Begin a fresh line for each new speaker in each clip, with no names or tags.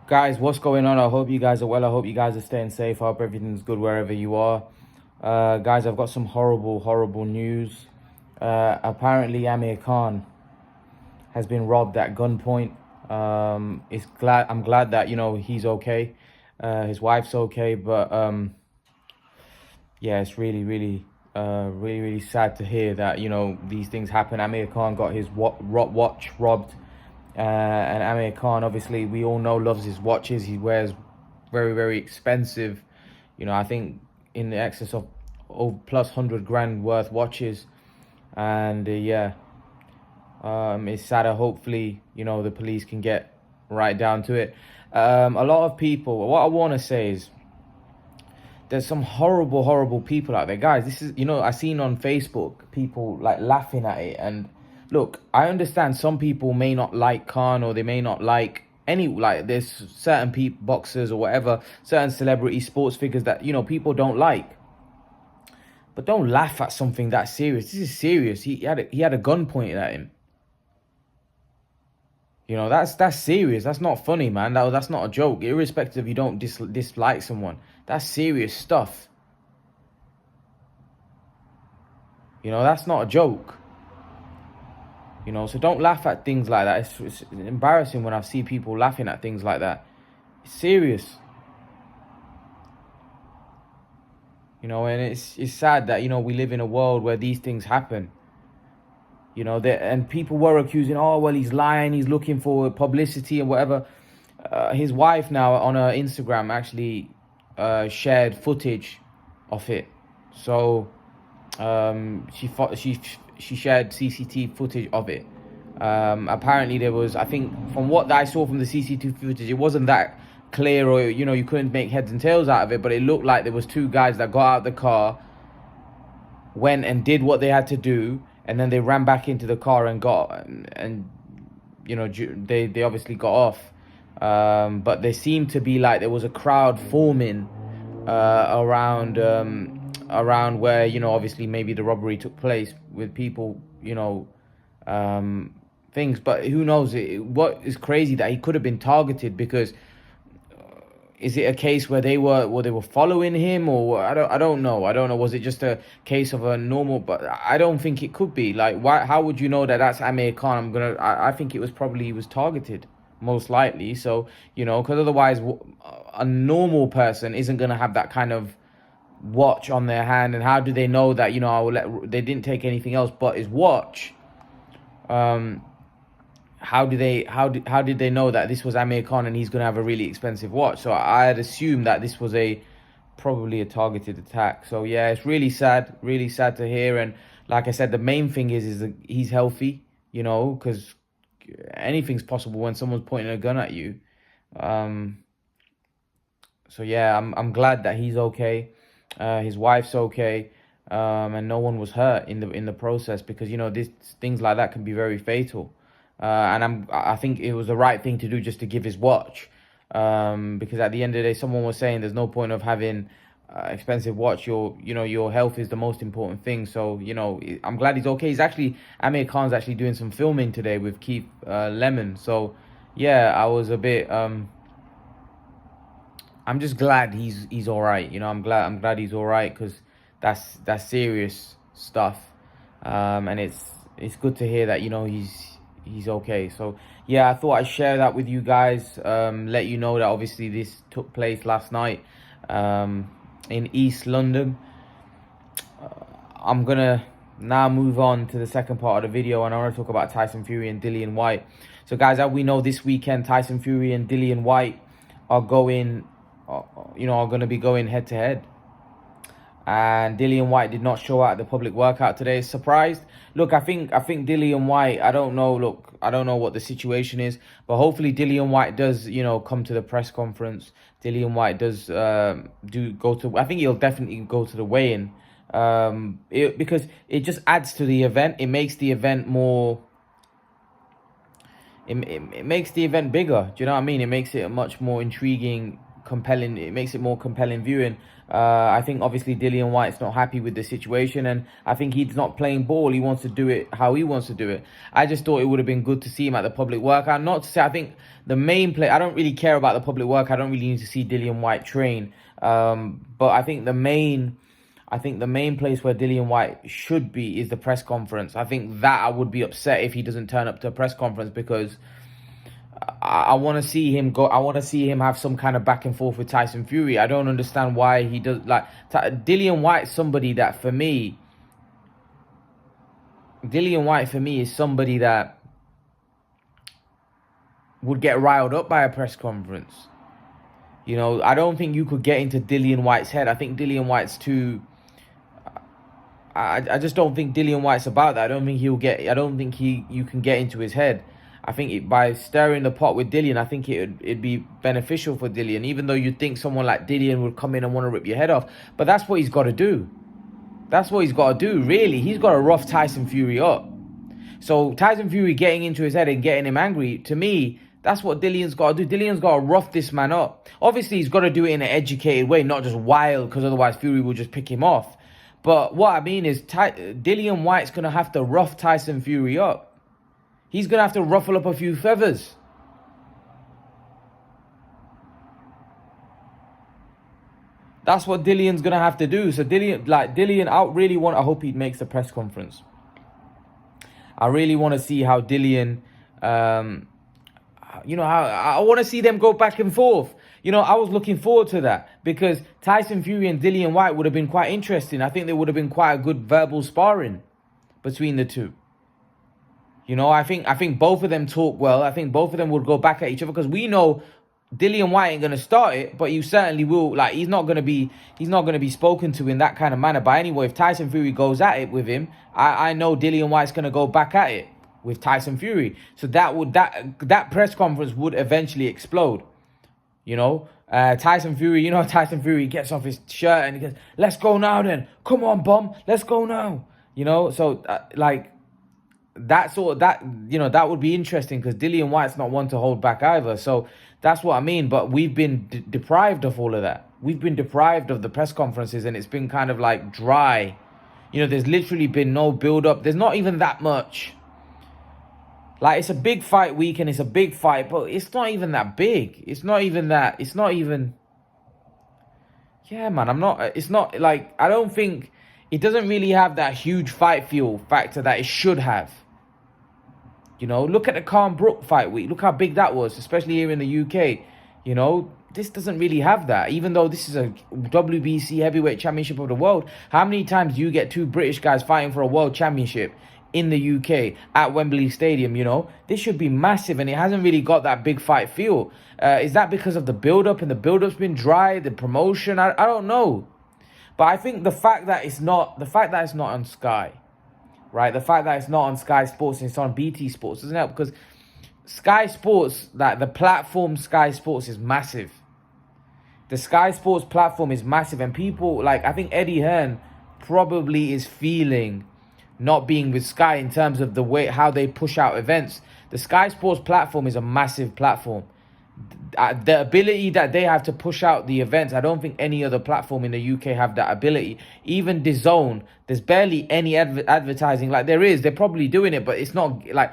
Guys, what's going on? I hope you guys are well. I hope you guys are staying safe. I hope everything's good wherever you are. Guys, I've got some horrible news. Apparently, Amir Khan has been robbed at gunpoint. I'm glad that, he's okay. His wife's okay. But, yeah, it's really sad to hear that, these things happen. Amir Khan got his watch robbed. And Amir Khan, obviously, we all know, loves his watches. He wears very expensive, I think in the excess of plus 100 grand worth watches. And it's sad. Hopefully, the police can get right down to it. A lot of people, what I want to say is, there's some horrible people out there, guys. This is, I seen on Facebook people like laughing at it. And look, I understand some people may not like Khan, or they may not like there's certain people, boxers or whatever, certain celebrity sports figures that, people don't like. But don't laugh at something that serious. This is serious. He had a gun pointed at him. That's serious. That's not funny, man. That's not a joke. Irrespective if you don't dislike someone, that's serious stuff. That's not a joke. So don't laugh at things like that. It's embarrassing when I see people laughing at things like that. It's serious. And it's sad that, we live in a world where these things happen. And people were accusing, oh, well, he's lying, he's looking for publicity and whatever. His wife now on her Instagram actually shared footage of it. So she shared CCTV footage of it. Apparently there was, I think, from what I saw from the CCTV footage, it wasn't that clear, or you couldn't make heads and tails out of it, but it looked like there was two guys that got out of the car, went and did what they had to do, and then they ran back into the car and they obviously got off. But there seemed to be like there was a crowd forming around where, obviously maybe the robbery took place, with people, things. But who knows? What is crazy that he could have been targeted, because is it a case where they were following him, or I don't know. Was it just a case of a normal? But I don't think it could be. Like, why? How would you know that that's Amir Khan? I think it was probably, he was targeted, most likely. So, because otherwise a normal person isn't gonna have that kind of watch on their hand. And how do they know that, they didn't take anything else but his watch? How did they know that this was Amir Khan and he's gonna have a really expensive watch? So I had assumed that this was probably a targeted attack. So yeah, it's really sad to hear. And like I said, the main thing is that he's healthy, because anything's possible when someone's pointing a gun at you. So yeah, I'm glad that he's okay. His wife's okay, and no one was hurt in the process, because things like that can be very fatal. And I think it was the right thing to do, just to give his watch, because at the end of the day, someone was saying there's no point of having expensive watch. Your health is the most important thing. So I'm glad he's okay. Amir Khan's actually doing some filming today with Keith Lemon. So yeah, I was a bit I'm just glad he's all right. I'm glad he's all right, because that's serious stuff. And it's good to hear that he's okay. So yeah, I thought I'd share that with you guys. Let you know that obviously this took place last night in East London. I'm gonna now move on to the second part of the video, and I want to talk about Tyson Fury and Dillian Whyte. So guys, as we know, this weekend Tyson Fury and Dillian Whyte are going to be going head to head. And Dillian Whyte did not show up at the public workout today. Surprised? Look, I think Dillian Whyte, I don't know what the situation is, but hopefully Dillian Whyte does, come to the press conference. Dillian Whyte does I think he'll definitely go to the weigh-in, because it just adds to the event. It makes the event more, it makes the event bigger. Do you know what I mean? It makes it a much more intriguing compelling. It makes it more compelling viewing. I think obviously Dillian Whyte's not happy with the situation, and I think he's not playing ball. He wants to do it how he wants to do it. I just thought it would have been good to see him at the public workout. Not to say I think the main play. I don't really care about the public workout. I don't really need to see Dillian Whyte train. But I think the main place where Dillian Whyte should be is the press conference. I think that I would be upset if he doesn't turn up to a press conference, because I want to see him go. I want to see him have some kind of back and forth with Tyson Fury. I don't understand why he does. Like, Dillian Whyte's somebody that for me, is somebody that would get riled up by a press conference. You know, I don't think you could get into Dillian Whyte's head. I think Dillian Whyte's too. I just don't think Dillian Whyte's about that. I don't think you can get into his head. I think by stirring the pot with Dillian, I think it'd be beneficial for Dillian, even though you'd think someone like Dillian would come in and want to rip your head off. But that's what he's got to do. That's what he's got to do, really. He's got to rough Tyson Fury up. So Tyson Fury getting into his head and getting him angry, to me, that's what Dillian's got to do. Dillian's got to rough this man up. Obviously, he's got to do it in an educated way, not just wild, because otherwise Fury will just pick him off. But what I mean is Dillian Whyte's going to have to rough Tyson Fury up. He's going to have to ruffle up a few feathers. That's what Dillian's going to have to do. So I hope he makes the press conference. I really want to see how Dillian, I want to see them go back and forth. You know, I was looking forward to that, because Tyson Fury and Dillian Whyte would have been quite interesting. I think there would have been quite a good verbal sparring between the two. You know, I think both of them talk well. I think both of them would go back at each other, because we know Dillian Whyte ain't gonna start it, but you certainly will. Like, he's not gonna be spoken to in that kind of manner. But anyway, if Tyson Fury goes at it with him, I know Dillian Whyte's gonna go back at it with Tyson Fury. So that press conference would eventually explode. You know, Tyson Fury gets off his shirt and he goes, "Let's go now then. Come on, bum. Let's go now." You know, so that would be interesting, because Dillian Whyte's not one to hold back either. So that's what I mean. But we've been deprived of all of that. We've been deprived of the press conferences, and it's been kind of like dry. You know, there's literally been no build-up. There's not even that much. Like, it's a big fight week and it's a big fight, but it's not even that big. It's not even... Yeah, man, I don't think... It doesn't really have that huge fight feel factor that it should have. You know, look at the Khan Brook fight week. Look how big that was, especially here in the UK. You know, this doesn't really have that. Even though this is a WBC heavyweight championship of the world, how many times do you get two British guys fighting for a world championship in the UK at Wembley Stadium? You know, this should be massive, and it hasn't really got that big fight feel. Is that because of the build-up, and the build-up's been dry, the promotion? I don't know. But I think the fact that it's not on Sky, right? The fact that it's not on Sky Sports and it's on BT Sports doesn't help, because Sky Sports, the platform Sky Sports is massive. The Sky Sports platform is massive, and people, I think Eddie Hearn probably is feeling not being with Sky in terms of the way how they push out events. The Sky Sports platform is a massive platform. The ability that they have to push out the events, I don't think any other platform in the UK have that ability. Even DAZN, there's barely any advertising. They're probably doing it, but it's not like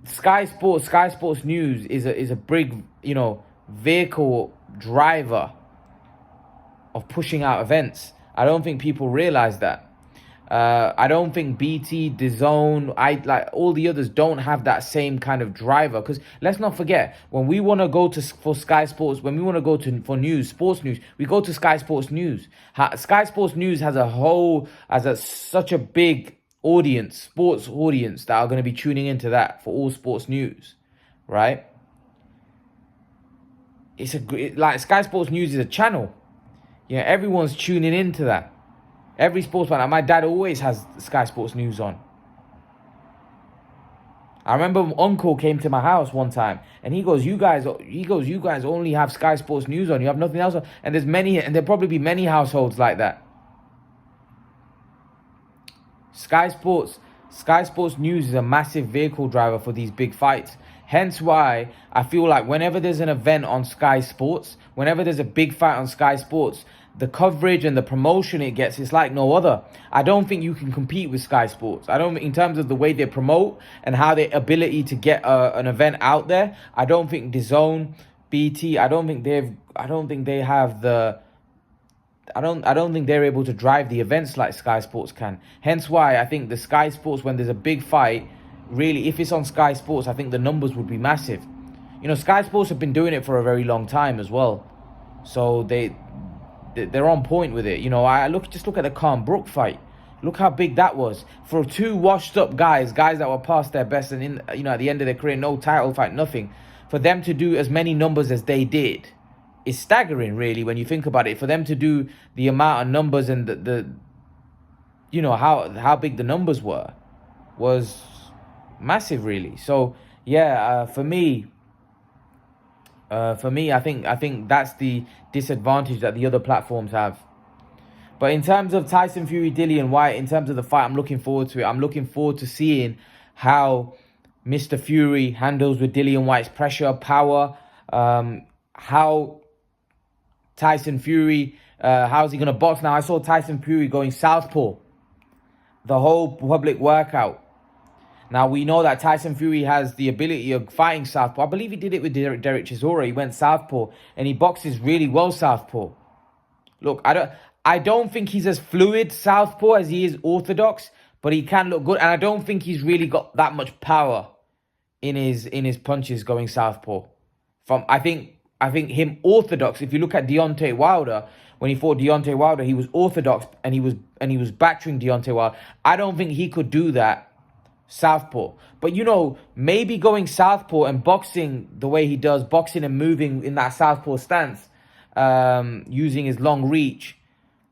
Sky Sports News is a big, vehicle driver of pushing out events. I don't think people realize that. I don't think BT, DAZN, all the others don't have that same kind of driver. Because let's not forget, when we want to go for Sky Sports, when we want to go for sports news, we go to Sky Sports News. Sky Sports News has such a big audience, sports audience, that are going to be tuning into that for all sports news, right? Sky Sports News is a channel. Everyone's tuning into that. Every sports fan. My dad always has Sky Sports News on. I remember Uncle came to my house one time and he goes, you guys only have Sky Sports News on. You have nothing else on. And there'll probably be many households like that. Sky Sports News is a massive vehicle driver for these big fights. Hence why I feel like whenever there's an event on Sky Sports, whenever there's a big fight on Sky Sports, the coverage and the promotion it gets, it's like no other. I don't think you can compete with Sky Sports. I don't, in terms of the way they promote and how their ability to get an event out there. I don't think DAZN, BT, I don't think they have the, I don't think they're able to drive the events like Sky Sports can. Hence why I think the Sky Sports, when there's a big fight, really, if it's on Sky Sports, I think the numbers would be massive. You know, Sky Sports have been doing it for a very long time as well, so they're on point with it. You know, just look at the Khan Brook fight. Look how big that was for two washed up guys that were past their best and at the end of their career, no title fight, nothing. For them to do as many numbers as they did is staggering, really, when you think about it. For them to do the amount of numbers and the how big the numbers were was massive, really. So yeah, for me, I think that's the disadvantage that the other platforms have. But in terms of Tyson Fury, Dillian Whyte, in terms of the fight, I'm looking forward to it. I'm looking forward to seeing how Mr. Fury handles with Dillian Whyte's pressure, power, how Tyson Fury, how's he going to box? Now, I saw Tyson Fury going southpaw the whole public workout. Now, we know that Tyson Fury has the ability of fighting southpaw. I believe he did it with Derek Chisora. He went southpaw, and he boxes really well southpaw. Look, I don't think he's as fluid southpaw as he is orthodox, but he can look good. And I don't think he's really got that much power in his punches going southpaw. I think him orthodox. If you look at Deontay Wilder, when he fought Deontay Wilder, he was orthodox and he was battering Deontay Wilder. I don't think he could do that southpaw. But maybe going southpaw and boxing the way he does, boxing and moving in that southpaw stance, using his long reach,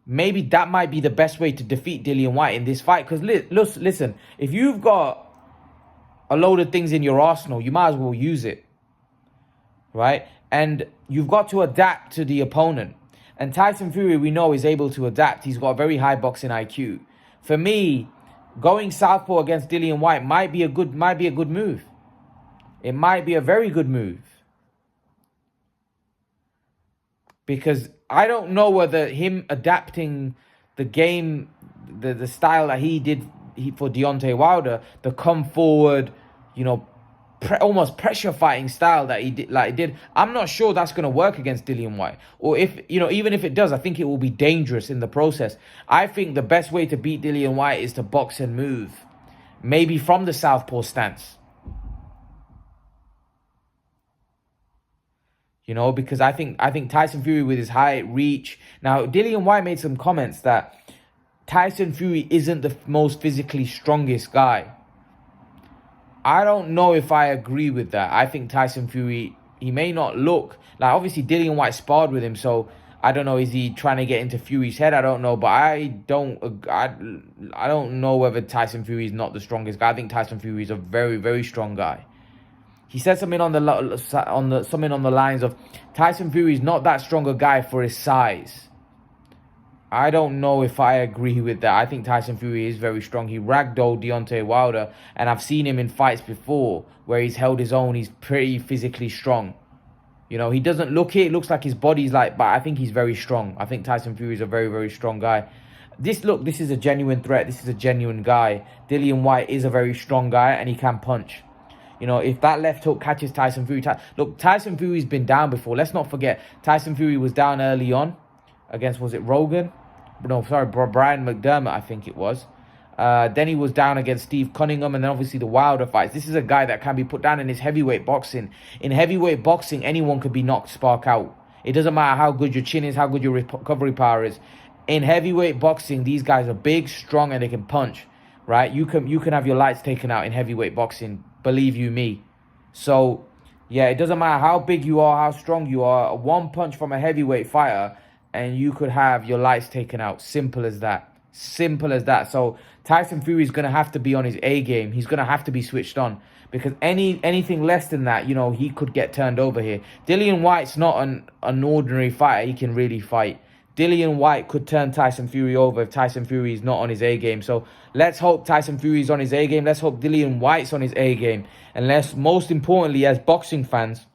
maybe that might be the best way to defeat Dillian Whyte in this fight. Because listen, if you've got a load of things in your arsenal, you might as well use it, right? And you've got to adapt to the opponent. And Tyson Fury, we know, is able to adapt. He's got a very high boxing IQ. For me, going southpaw against Dillian Whyte might be a good move. It might be a very good move. Because I don't know whether him adapting the game, the style that he did for Deontay Wilder, the come forward, almost pressure fighting style that he did, I'm not sure that's going to work against Dillian Whyte. Or even if it does, I think it will be dangerous in the process. I think the best way to beat Dillian Whyte is to box and move, maybe from the southpaw stance. Because I think Tyson Fury with his high reach. Now, Dillian Whyte made some comments that Tyson Fury isn't the most physically strongest guy. I don't know if I agree with that. I think Tyson Fury, he may not look like, obviously Dillian Whyte sparred with him, so I don't know, is he trying to get into Fury's head? I don't know, but I don't know whether Tyson Fury is not the strongest guy. I think Tyson Fury is a very, very strong guy. He said something on the lines of Tyson Fury is not that strong a guy for his size. I don't know if I agree with that. I think Tyson Fury is very strong. He ragdolled Deontay Wilder, and I've seen him in fights before where he's held his own. He's pretty physically strong. He doesn't look it. It looks like his body's but I think he's very strong. I think Tyson Fury is a very, very strong guy. This is a genuine threat. This is a genuine guy. Dillian Whyte is a very strong guy, and he can punch. If that left hook catches Tyson Fury... Tyson Fury's been down before. Let's not forget, Tyson Fury was down early on against, was it Rogan? No, sorry, Brian McDermott, I think it was. Then he was down against Steve Cunningham, and then obviously the Wilder fights. This is a guy that can be put down in his heavyweight boxing. In heavyweight boxing, anyone could be knocked spark out. It doesn't matter how good your chin is, how good your recovery power is. In heavyweight boxing, these guys are big, strong, and they can punch, right? You can have your lights taken out in heavyweight boxing. Believe you me. So, yeah, it doesn't matter how big you are, how strong you are. One punch from a heavyweight fighter, and you could have your lights taken out. Simple as that. Simple as that. So, Tyson Fury is going to have to be on his A game. He's going to have to be switched on. Because anything less than that, he could get turned over here. Dillian Whyte's not an ordinary fighter. He can really fight. Dillian Whyte could turn Tyson Fury over if Tyson Fury is not on his A game. So let's hope Tyson Fury is on his A game. Let's hope Dillian Whyte's on his A game. And let's, most importantly, as boxing fans,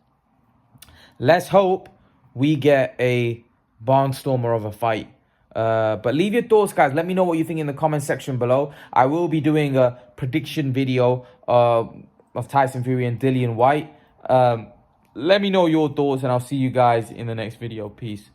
let's hope we get a barnstormer of a fight. But leave your thoughts, guys. Let me know what you think in the comment section below. I will be doing a prediction video of Tyson Fury and Dillian Whyte. Let me know your thoughts, and I'll see you guys in the next video. Peace.